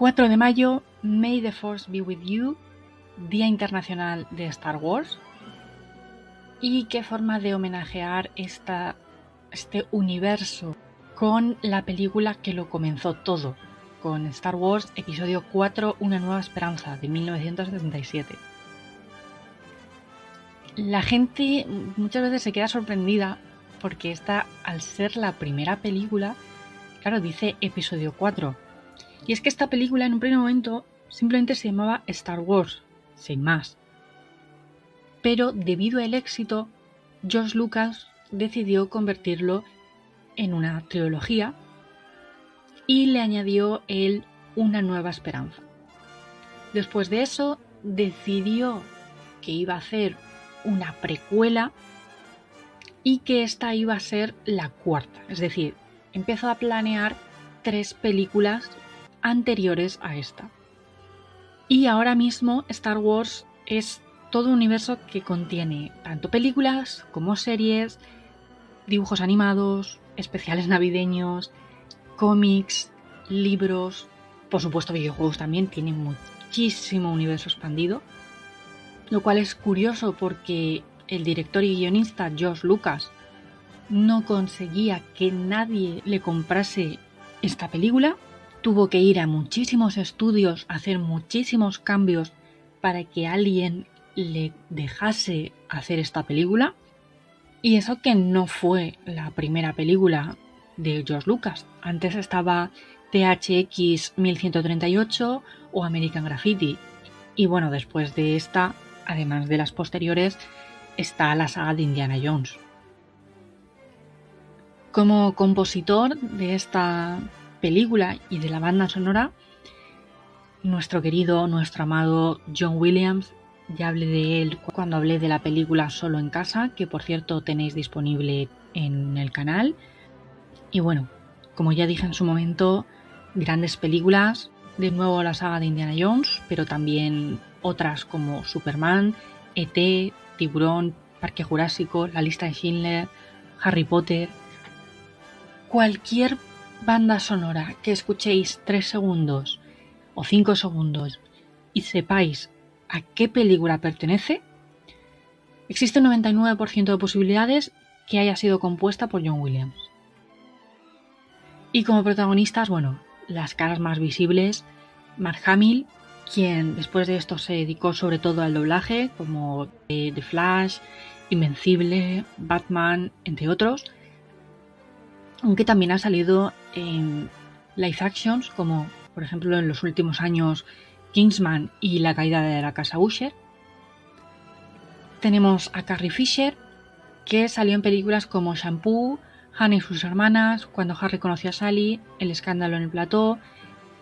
4 de mayo, May the Force be with you, Día Internacional de Star Wars. Y qué forma de homenajear este universo con la película que lo comenzó todo, con Star Wars Episodio 4, Una Nueva Esperanza, de 1977. La gente muchas veces se queda sorprendida porque esta, al ser la primera película, claro, dice Episodio 4. Y es que esta película en un primer momento simplemente se llamaba Star Wars, sin más. Pero debido al éxito, George Lucas decidió convertirlo en una trilogía y le añadió él Una Nueva Esperanza. Después de eso, decidió que iba a hacer una precuela y que esta iba a ser la cuarta. Es decir, empezó a planear 3 películas anteriores a esta. Y ahora mismo Star Wars es todo un universo que contiene tanto películas como series, dibujos animados, especiales navideños, cómics, libros, por supuesto videojuegos también, tiene muchísimo universo expandido, lo cual es curioso porque el director y guionista George Lucas no conseguía que nadie le comprase esta película, tuvo que ir a muchísimos estudios a hacer muchísimos cambios para que alguien le dejase hacer esta película. Y eso que no fue la primera película de George Lucas. Antes estaba THX 1138 o American Graffiti. Y bueno, después de esta, además de las posteriores, está la saga de Indiana Jones. Como compositor de esta película y de la banda sonora, nuestro querido, nuestro amado John Williams. Ya hablé de él cuando hablé de la película Solo en Casa, que por cierto tenéis disponible en el canal. Y bueno, como ya dije en su momento, grandes películas, de nuevo la saga de Indiana Jones, pero también otras como Superman, E.T., Tiburón, Parque Jurásico, La Lista de Schindler, Harry Potter. Cualquier banda sonora que escuchéis 3 segundos o 5 segundos y sepáis a qué película pertenece, existe un 99% de posibilidades que haya sido compuesta por John Williams. Y como protagonistas, bueno, las caras más visibles, Mark Hamill, quien después de esto se dedicó sobre todo al doblaje, como The Flash, Invencible, Batman, entre otros, aunque también ha salido en live actions, como por ejemplo en los últimos años Kingsman y La caída de la casa Usher. Tenemos a Carrie Fisher, que salió en películas como Shampoo, Hannah y sus hermanas, Cuando Harry conoció a Sally, El escándalo en el plató,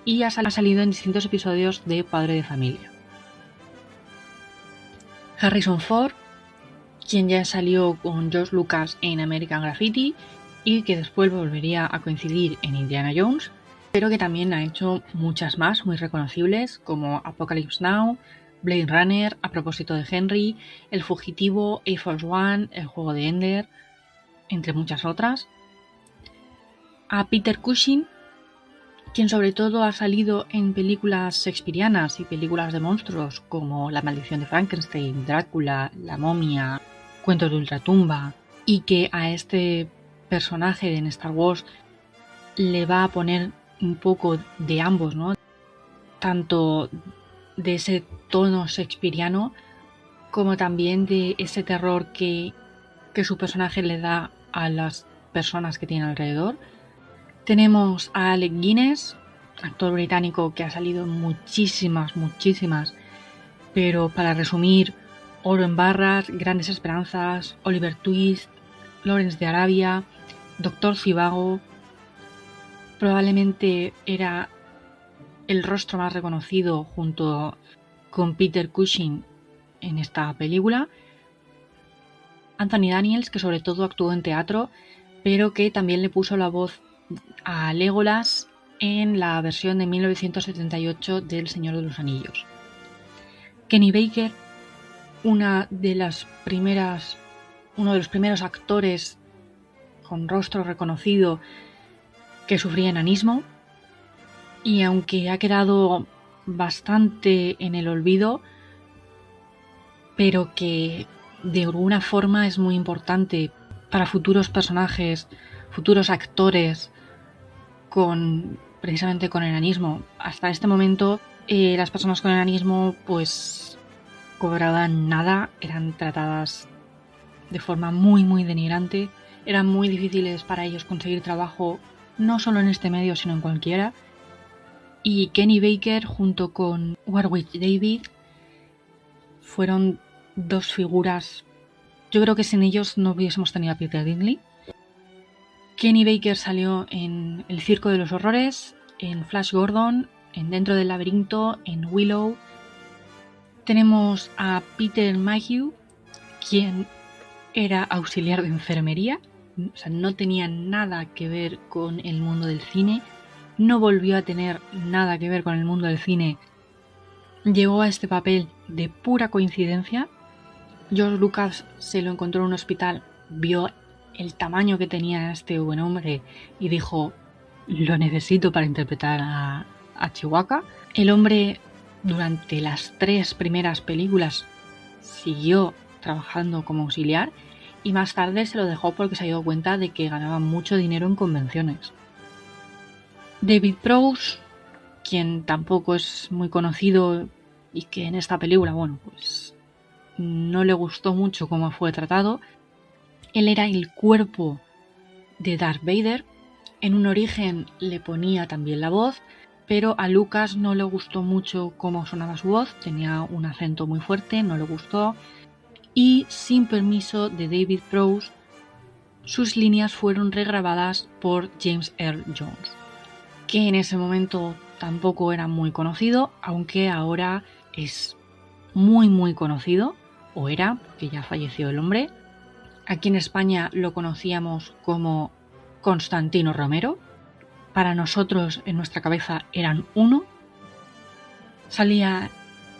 y ha salido en distintos episodios de Padre de Familia. Harrison Ford, quien ya salió con George Lucas en American Graffiti y que después volvería a coincidir en Indiana Jones, pero que también ha hecho muchas más muy reconocibles como Apocalypse Now, Blade Runner, A propósito de Henry, El fugitivo, Air Force One, El juego de Ender, entre muchas otras. A Peter Cushing, quien sobre todo ha salido en películas shakespearianas y películas de monstruos como La maldición de Frankenstein, Drácula, La momia, Cuentos de ultratumba, y que a este personaje en Star Wars le va a poner un poco de ambos, ¿no? Tanto de ese tono shakespeariano como también de ese terror que su personaje le da a las personas que tiene alrededor. Tenemos a Alec Guinness, actor británico que ha salido en muchísimas, pero para resumir, Oro en barras, Grandes esperanzas, Oliver Twist, Lawrence de Arabia, Doctor Zhivago. Probablemente era el rostro más reconocido junto con Peter Cushing en esta película. Anthony Daniels, que sobre todo actuó en teatro, pero que también le puso la voz a Legolas en la versión de 1978 del Señor de los Anillos. Kenny Baker, uno de los primeros actores con rostro reconocido que sufría enanismo. y aunque ha quedado bastante en el olvido, pero que de alguna forma es muy importante para futuros personajes, futuros actores precisamente con enanismo. Hasta este momento las personas con enanismo pues cobraban nada, eran tratadas de forma muy denigrante, eran muy difíciles para ellos conseguir trabajo, no solo en este medio sino en cualquiera. Y Kenny Baker junto con Warwick Davis fueron dos figuras. Yo creo que sin ellos no hubiésemos tenido a Peter Dinklage. Kenny Baker salió en El Circo de los Horrores, en Flash Gordon, en Dentro del Laberinto, en Willow. Tenemos a Peter Mayhew, quien era auxiliar de enfermería, o sea, no tenía nada que ver con el mundo del cine, no volvió a tener nada que ver con el mundo del cine. Llegó a este papel de pura coincidencia. George Lucas se lo encontró en un hospital, vio el tamaño que tenía este buen hombre y dijo: lo necesito para interpretar a Chewbacca. El hombre durante las 3 primeras películas siguió trabajando como auxiliar y más tarde se lo dejó porque se dio cuenta de que ganaba mucho dinero en convenciones. David Prowse, quien tampoco es muy conocido y que en esta película, bueno, pues no le gustó mucho cómo fue tratado. Él era el cuerpo de Darth Vader. En un origen le ponía también la voz, pero a Lucas no le gustó mucho cómo sonaba su voz, tenía un acento muy fuerte, no le gustó, y sin permiso de David Prowse, sus líneas fueron regrabadas por James Earl Jones, que en ese momento tampoco era muy conocido, aunque ahora es muy conocido, o era, porque ya falleció el hombre. Aquí en España lo conocíamos como Constantino Romero. Para nosotros, en nuestra cabeza, eran uno. Salía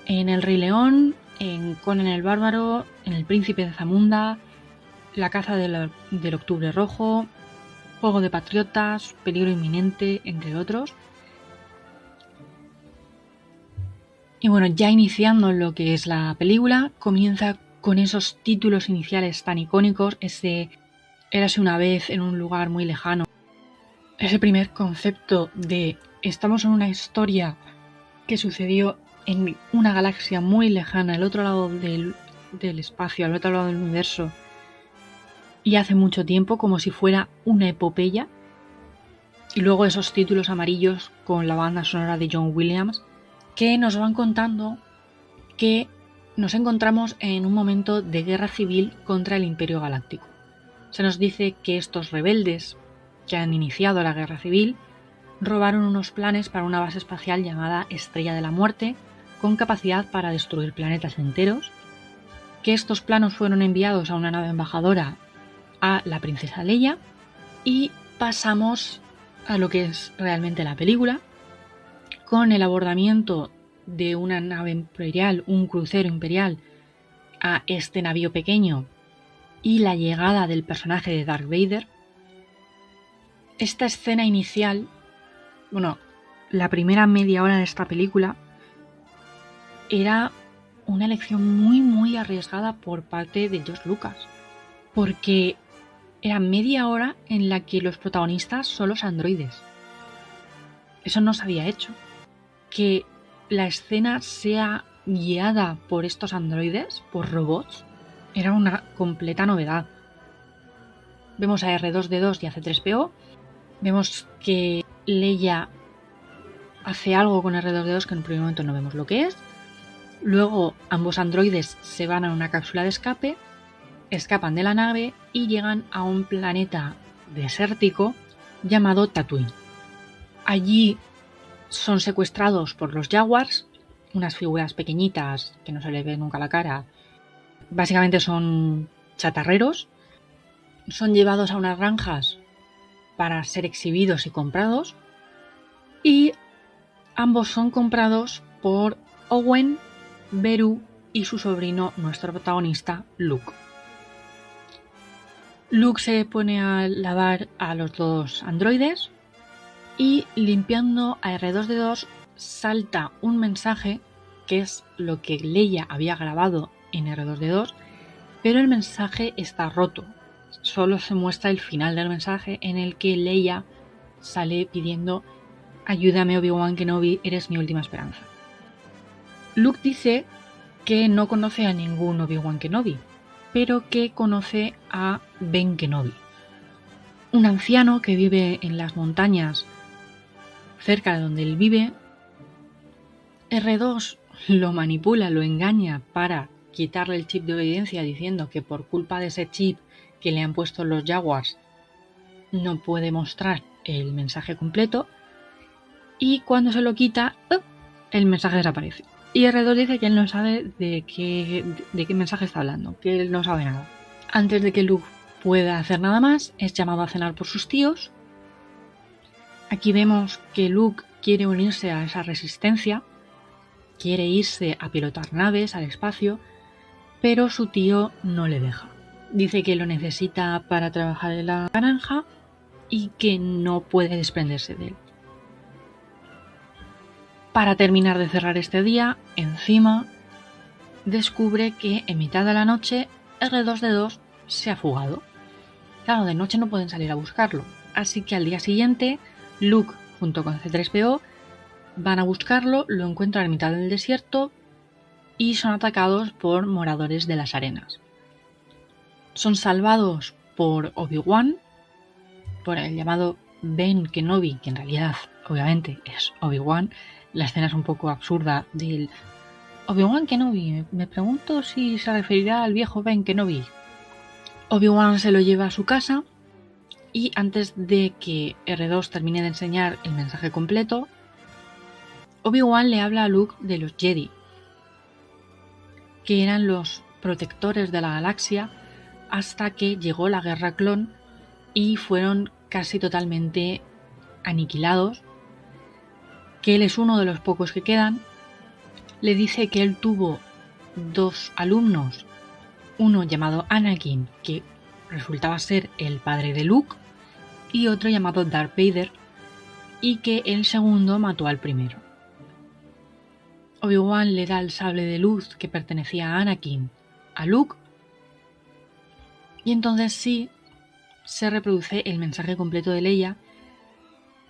en El Rey León, en Conan el Bárbaro, en El Príncipe de Zamunda, La caza del Octubre Rojo, Juego de Patriotas, Peligro Inminente, entre otros. Y bueno, ya iniciando lo que es la película, comienza con esos títulos iniciales tan icónicos, ese Érase una vez en un lugar muy lejano. Ese primer concepto de estamos en una historia que sucedió en una galaxia muy lejana, al otro lado del espacio, al otro lado del universo, y hace mucho tiempo, como si fuera una epopeya. Y luego esos títulos amarillos con la banda sonora de John Williams, que nos van contando que nos encontramos en un momento de guerra civil contra el Imperio Galáctico. Se nos dice que estos rebeldes que han iniciado la guerra civil robaron unos planes para una base espacial llamada Estrella de la Muerte, con capacidad para destruir planetas enteros, que estos planos fueron enviados a una nave embajadora a la princesa Leia, y pasamos a lo que es realmente la película, con el abordamiento de una nave imperial, un crucero imperial, a este navío pequeño y la llegada del personaje de Darth Vader. Esta escena inicial, bueno, la primera media hora de esta película era una elección muy arriesgada por parte de George Lucas, porque era media hora en la que los protagonistas son los androides. Eso no se había hecho. Que la escena sea guiada por estos androides, por robots, era una completa novedad. Vemos a R2D2 y a C3PO, vemos que Leia hace algo con R2D2 que en un primer momento no vemos lo que es. Luego ambos androides se van a una cápsula de escape, escapan de la nave y llegan a un planeta desértico llamado Tatooine. Allí son secuestrados por los Jaguars, unas figuras pequeñitas que no se les ve nunca la cara. Básicamente son chatarreros. Son llevados a unas granjas para ser exhibidos y comprados. Y ambos son comprados por Owen, Beru y su sobrino, nuestro protagonista, Luke. Luke se pone a lavar a los dos androides y limpiando a R2D2 salta un mensaje que es lo que Leia había grabado en R2D2, pero el mensaje está roto. Solo se muestra el final del mensaje en el que Leia sale pidiendo: ayúdame, Obi-Wan Kenobi, eres mi última esperanza. Luke dice que no conoce a ningún Obi-Wan Kenobi, pero que conoce a Ben Kenobi, un anciano que vive en las montañas cerca de donde él vive. R2 lo manipula, lo engaña para quitarle el chip de obediencia, diciendo que por culpa de ese chip que le han puesto los Jaguars no puede mostrar el mensaje completo, y cuando se lo quita, el mensaje desaparece. Y R2 dice que él no sabe de qué mensaje está hablando, que él no sabe nada. Antes de que Luke pueda hacer nada más, es llamado a cenar por sus tíos. Aquí vemos que Luke quiere unirse a esa resistencia, quiere irse a pilotar naves al espacio, pero su tío no le deja. Dice que lo necesita para trabajar en la granja y que no puede desprenderse de él. Para terminar de cerrar este día, encima descubre que en mitad de la noche R2D2 se ha fugado. Claro, de noche no pueden salir a buscarlo, así que al día siguiente Luke junto con C3PO van a buscarlo, lo encuentran en mitad del desierto y son atacados por moradores de las arenas. Son salvados por Obi-Wan, por el llamado Ben Kenobi, que en realidad obviamente es Obi-Wan. La escena es un poco absurda del Obi-Wan Kenobi. Me pregunto si se referirá al viejo Ben Kenobi. Obi-Wan se lo lleva a su casa y antes de que R2 termine de enseñar el mensaje completo, Obi-Wan le habla a Luke de los Jedi, que eran los protectores de la galaxia hasta que llegó la Guerra Clon y fueron casi totalmente aniquilados, que él es uno de los pocos que quedan. Le dice que él tuvo 2 alumnos, uno llamado Anakin, que resultaba ser el padre de Luke, y otro llamado Darth Vader, y que el segundo mató al primero. Obi-Wan le da el sable de luz que pertenecía a Anakin a Luke, y entonces sí se reproduce el mensaje completo de Leia,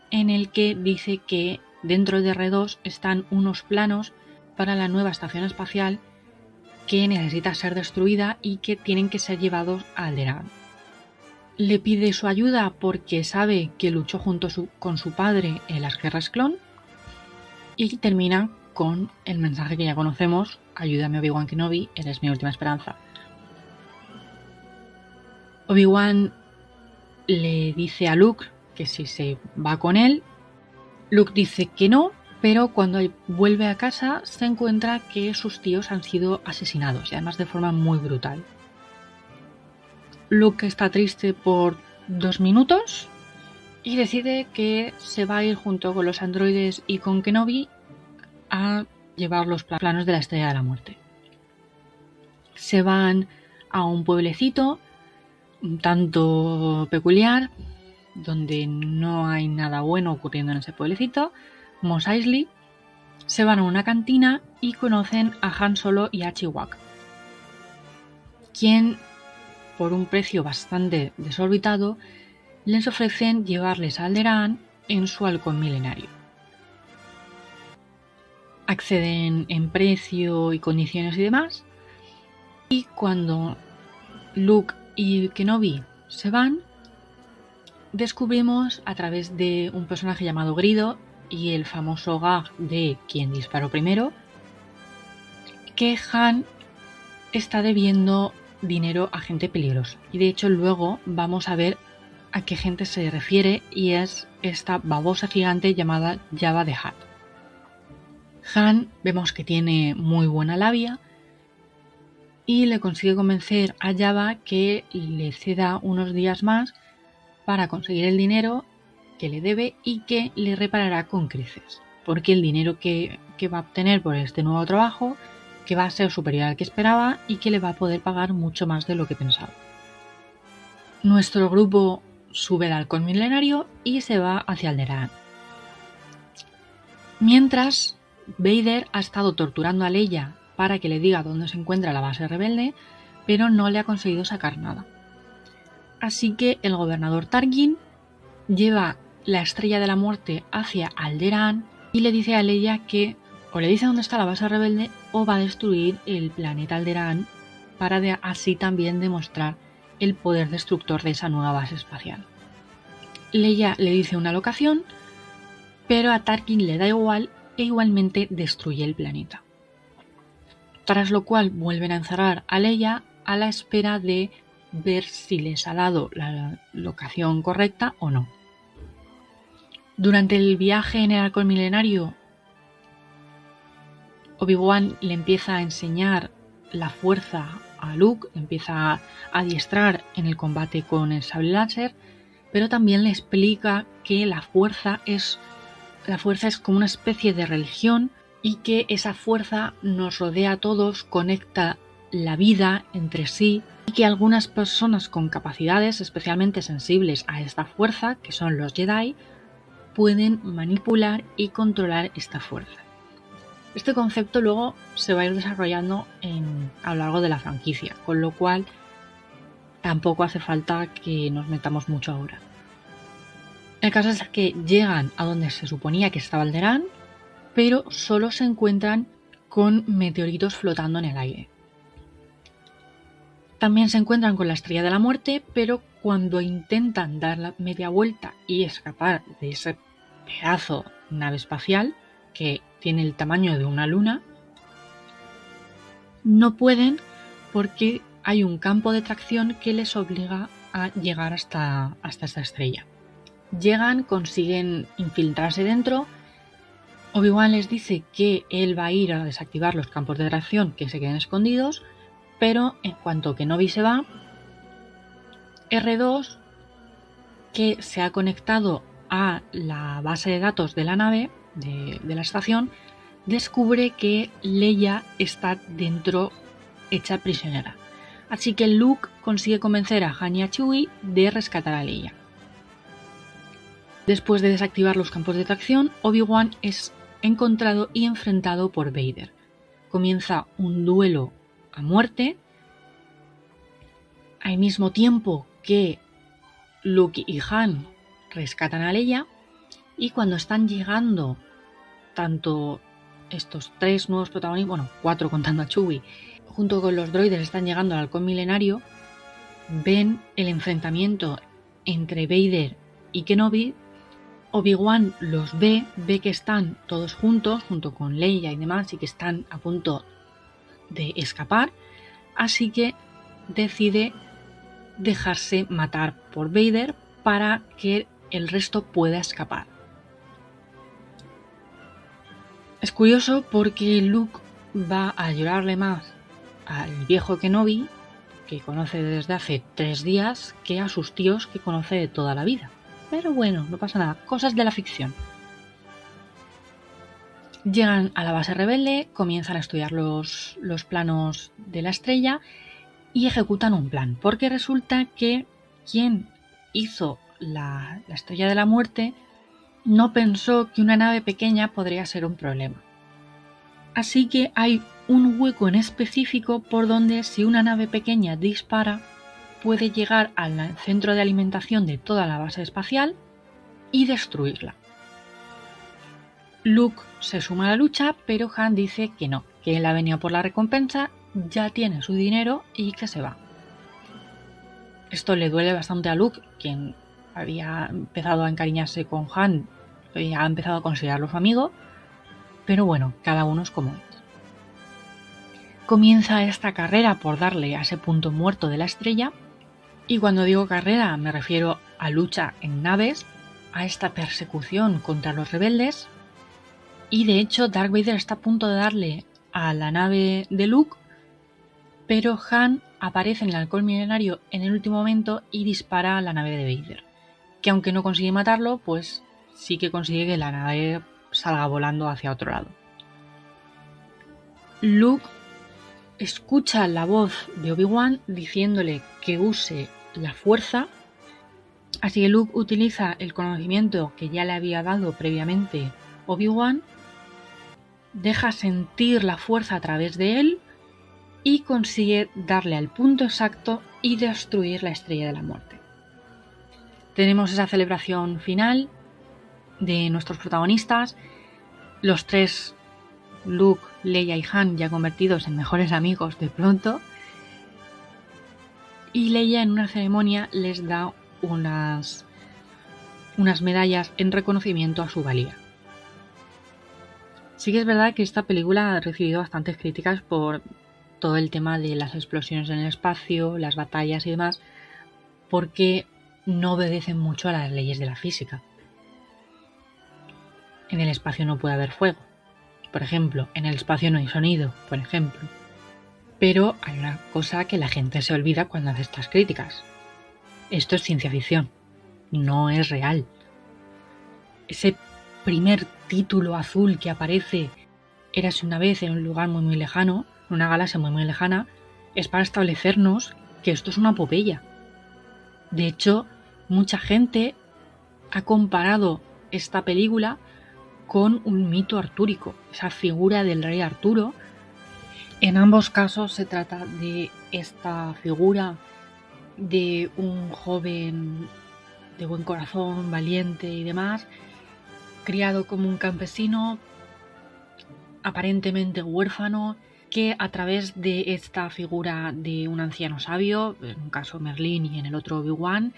en el que dice que dentro de R2 están unos planos para la nueva estación espacial que necesita ser destruida y que tienen que ser llevados a Alderaan. Le pide su ayuda porque sabe que luchó junto con su padre en las guerras clon, y termina con el mensaje que ya conocemos: ayúdame, Obi-Wan Kenobi, eres mi última esperanza. Obi-Wan le dice a Luke que si se va con él. Luke dice que no, pero cuando vuelve a casa se encuentra que sus tíos han sido asesinados, y además de forma muy brutal. Luke está triste por 2 minutos y decide que se va a ir junto con los androides y con Kenobi a llevar los planos de la Estrella de la Muerte. Se van a un pueblecito un tanto peculiar, donde no hay nada bueno ocurriendo en ese pueblecito, Mos Eisley. Se van a una cantina y conocen a Han Solo y a Chewbacca, quien, por un precio bastante desorbitado, les ofrecen llevarles a Alderaan en su halcón milenario. Acceden en precio y condiciones y demás, y cuando Luke y Kenobi se van, descubrimos a través de un personaje llamado Grido y el famoso gag de quien disparó primero, que Han está debiendo dinero a gente peligrosa. Y de hecho luego vamos a ver a qué gente se refiere, y es esta babosa gigante llamada Jabba the Hutt. Han vemos que tiene muy buena labia y le consigue convencer a Jabba que le ceda unos días más para conseguir el dinero que le debe y que le reparará con creces, porque el dinero que va a obtener por este nuevo trabajo, que va a ser superior al que esperaba y que le va a poder pagar mucho más de lo que pensaba. Nuestro grupo sube al halcón milenario y se va hacia Alderaan. Mientras, Vader ha estado torturando a Leia para que le diga dónde se encuentra la base rebelde, pero no le ha conseguido sacar nada. Así que el gobernador Tarkin lleva la Estrella de la Muerte hacia Alderaan y le dice a Leia que o le dice dónde está la base rebelde o va a destruir el planeta Alderaan para así también demostrar el poder destructor de esa nueva base espacial. Leia le dice una locación, pero a Tarkin le da igual e igualmente destruye el planeta. Tras lo cual vuelven a encerrar a Leia a la espera de ver si les ha dado la locación correcta o no. Durante el viaje en el Halcón Milenario, Obi-Wan le empieza a enseñar la fuerza a Luke, le empieza a adiestrar en el combate con el sable láser, pero también le explica que la fuerza es como una especie de religión y que esa fuerza nos rodea a todos, conecta la vida entre sí y que algunas personas con capacidades especialmente sensibles a esta fuerza, que son los Jedi, pueden manipular y controlar esta fuerza. Este concepto luego se va a ir desarrollando a lo largo de la franquicia, con lo cual tampoco hace falta que nos metamos mucho ahora. El caso es que llegan a donde se suponía que estaba Alderaan, pero solo se encuentran con meteoritos flotando en el aire. También se encuentran con la Estrella de la Muerte, pero cuando intentan dar la media vuelta y escapar de ese pedazo de nave espacial que tiene el tamaño de una luna, no pueden porque hay un campo de tracción que les obliga a llegar hasta esta estrella. Llegan, consiguen infiltrarse dentro. Obi-Wan les dice que él va a ir a desactivar los campos de tracción que se queden escondidos, pero en cuanto Kenobi se va, R2, que se ha conectado a la base de datos de la nave, de la estación, descubre que Leia está dentro hecha prisionera. Así que Luke consigue convencer a Han y a Chewie de rescatar a Leia. Después de desactivar los campos de tracción, Obi-Wan es encontrado y enfrentado por Vader. Comienza un duelo a muerte, al mismo tiempo que Luke y Han rescatan a Leia, y cuando están llegando tanto estos tres nuevos protagonistas, bueno, 4 contando a Chewie, junto con los droides están llegando al Halcón Milenario, ven el enfrentamiento entre Vader y Kenobi. Obi-Wan los ve que están todos juntos, junto con Leia y demás, y que están a punto de escapar, así que decide dejarse matar por Vader para que el resto pueda escapar. Es curioso porque Luke va a llorarle más al viejo Kenobi, que conoce desde hace 3 días, que a sus tíos que conoce de toda la vida. Pero bueno, no pasa nada, cosas de la ficción. Llegan a la base rebelde, comienzan a estudiar los planos de la estrella y ejecutan un plan, porque resulta que quien hizo la Estrella de la Muerte no pensó que una nave pequeña podría ser un problema. Así que hay un hueco en específico por donde si una nave pequeña dispara puede llegar al centro de alimentación de toda la base espacial y destruirla. Luke se suma a la lucha, pero Han dice que no, que él ha venido por la recompensa, ya tiene su dinero y que se va. Esto le duele bastante a Luke, quien había empezado a encariñarse con Han y ha empezado a considerarlo su amigo, pero bueno, cada uno es como es. Comienza esta carrera por darle a ese punto muerto de la estrella, y cuando digo carrera me refiero a lucha en naves, a esta persecución contra los rebeldes, y de hecho Darth Vader está a punto de darle a la nave de Luke, pero Han aparece en el Halcón Milenario en el último momento y dispara a la nave de Vader, que aunque no consigue matarlo, pues sí que consigue que la nave salga volando hacia otro lado. Luke escucha la voz de Obi-Wan diciéndole que use la fuerza, así que Luke utiliza el conocimiento que ya le había dado previamente Obi-Wan deja sentir la fuerza a través de él y consigue darle al punto exacto y destruir la Estrella de la Muerte. Tenemos esa celebración final de nuestros protagonistas, los tres, Luke, Leia y Han, ya convertidos en mejores amigos de pronto, y Leia en una ceremonia les da unas medallas en reconocimiento a su valía. Sí que es verdad que esta película ha recibido bastantes críticas por todo el tema de las explosiones en el espacio, las batallas y demás, porque no obedecen mucho a las leyes de la física. En el espacio no puede haber fuego, por ejemplo, en el espacio no hay sonido, por ejemplo. Pero hay una cosa que la gente se olvida cuando hace estas críticas. Esto es ciencia ficción, no es real. Ese primer título azul que aparece, érase una vez en un lugar muy muy lejano, en una galaxia muy muy lejana, es para establecernos que esto es una epopeya. De hecho, mucha gente ha comparado esta película con un mito artúrico, esa figura del rey Arturo. En ambos casos se trata de esta figura de un joven de buen corazón, valiente y demás, criado como un campesino, aparentemente huérfano, que a través de esta figura de un anciano sabio, en un caso Merlín y en el otro Obi-Wan,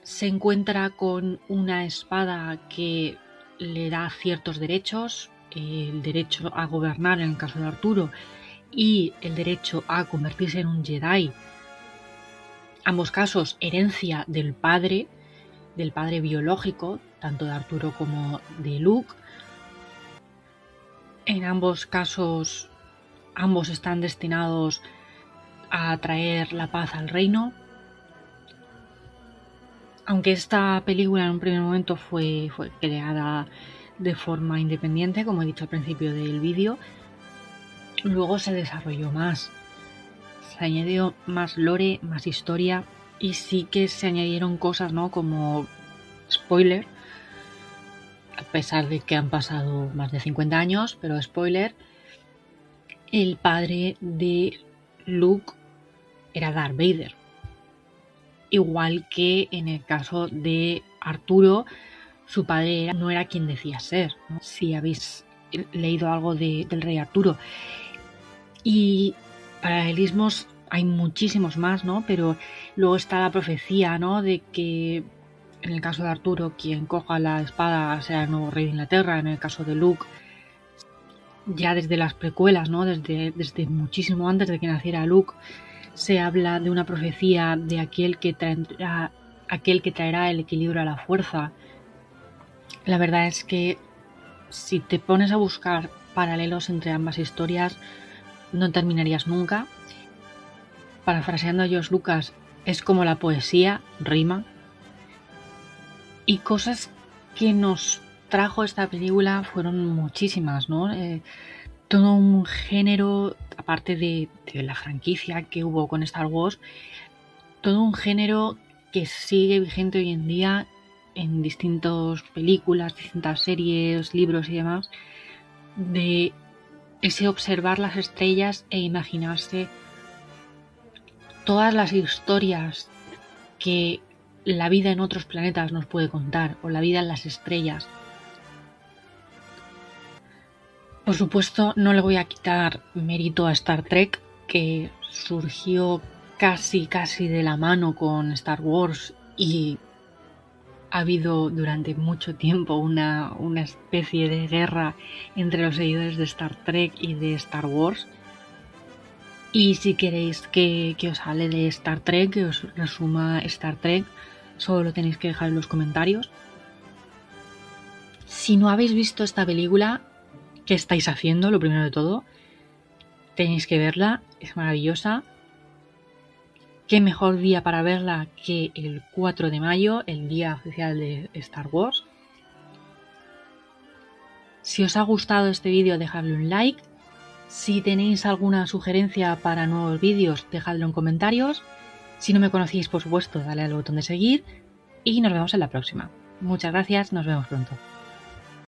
se encuentra con una espada que le da ciertos derechos, el derecho a gobernar en el caso de Arturo y el derecho a convertirse en un Jedi, ambos casos herencia del padre biológico, tanto de Arturo como de Luke. En ambos casos, ambos están destinados a traer la paz al reino. Aunque esta película en un primer momento fue creada de forma independiente, como he dicho al principio del vídeo, luego se desarrolló más. Se añadió más lore, más historia, y sí que se añadieron cosas, ¿no? Como spoiler, a pesar de que han pasado más de 50 años, pero spoiler, el padre de Luke era Darth Vader. Igual que en el caso de Arturo, su padre no era quien decía ser, ¿no? Si habéis leído algo del rey Arturo. Y paralelismos hay muchísimos más, ¿no? Pero luego está la profecía, ¿no? De que en el caso de Arturo, quien coja la espada será el nuevo rey de Inglaterra. En el caso de Luke, ya desde las precuelas, ¿no? Desde muchísimo antes de que naciera Luke, se habla de una profecía de aquel que traerá el equilibrio a la fuerza. La verdad es que si te pones a buscar paralelos entre ambas historias, no terminarías nunca. Parafraseando a George Lucas, es como la poesía, rima. Y cosas que nos trajo esta película fueron muchísimas, ¿no? Todo un género, aparte de la franquicia que hubo con Star Wars, todo un género que sigue vigente hoy en día en distintas películas, distintas series, libros y demás, de ese observar las estrellas e imaginarse todas las historias que la vida en otros planetas nos puede contar, o la vida en las estrellas. Por supuesto, no le voy a quitar mérito a Star Trek, que surgió casi de la mano con Star Wars, y ha habido durante mucho tiempo una especie de guerra entre los seguidores de Star Trek y de Star Wars. Y si queréis que os hable de Star Trek, que os resuma Star Trek, solo lo tenéis que dejar en los comentarios. Si no habéis visto esta película, ¿qué estáis haciendo? Lo primero de todo, tenéis que verla, es maravillosa. Qué mejor día para verla que el 4 de mayo, el día oficial de Star Wars. Si os ha gustado este vídeo, dejadle un like. Si tenéis alguna sugerencia para nuevos vídeos, dejadlo en comentarios. Si no me conocéis, por supuesto, dale al botón de seguir y nos vemos en la próxima. Muchas gracias, nos vemos pronto.